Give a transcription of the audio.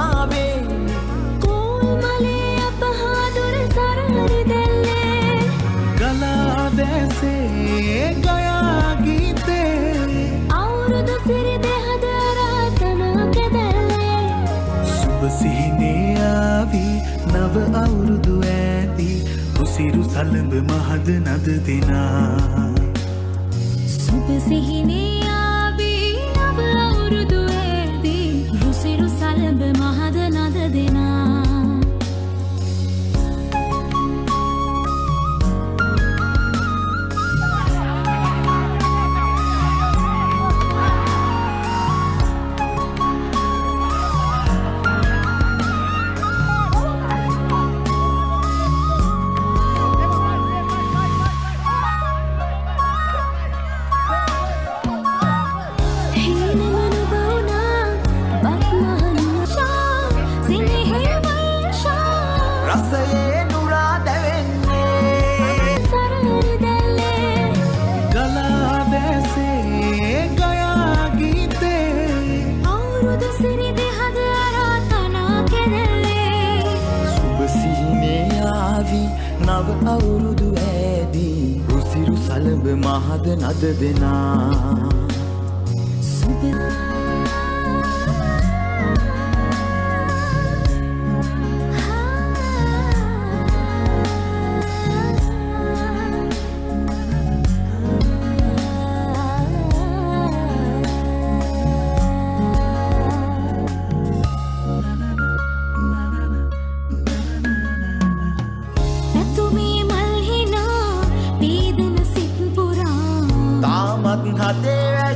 මාවේ කෝල්මලේ අපහාදුර සරහරි දැල්ලේ ගලා දැසේ ගයා ගීතේ අවුරුදු සිරි දෙහද රාතන කැදැල්ලේ සුබ සිහිනේ ආවි නව අවුරුදු ඇති උසිරු සලඹ මහද නද දෙනා සුබ සිහිනේ ආවි නව අවුරුදු ඇති රුසිරු සලඹ මහද නද දෙනා රසයේ නුරා දැවෙන්නේ සරහරි දැල්ලේ ගලා දැසේ ගයා ගීතේ අවුරුදු සිරි දෙහද රාතන කැදැල්ලේ සුබ සිහිනේ ආවි නව අවුරුදු ඇදී රුසිරු සලඹ මහද නද දෙනා සුබ තාමත් හදේ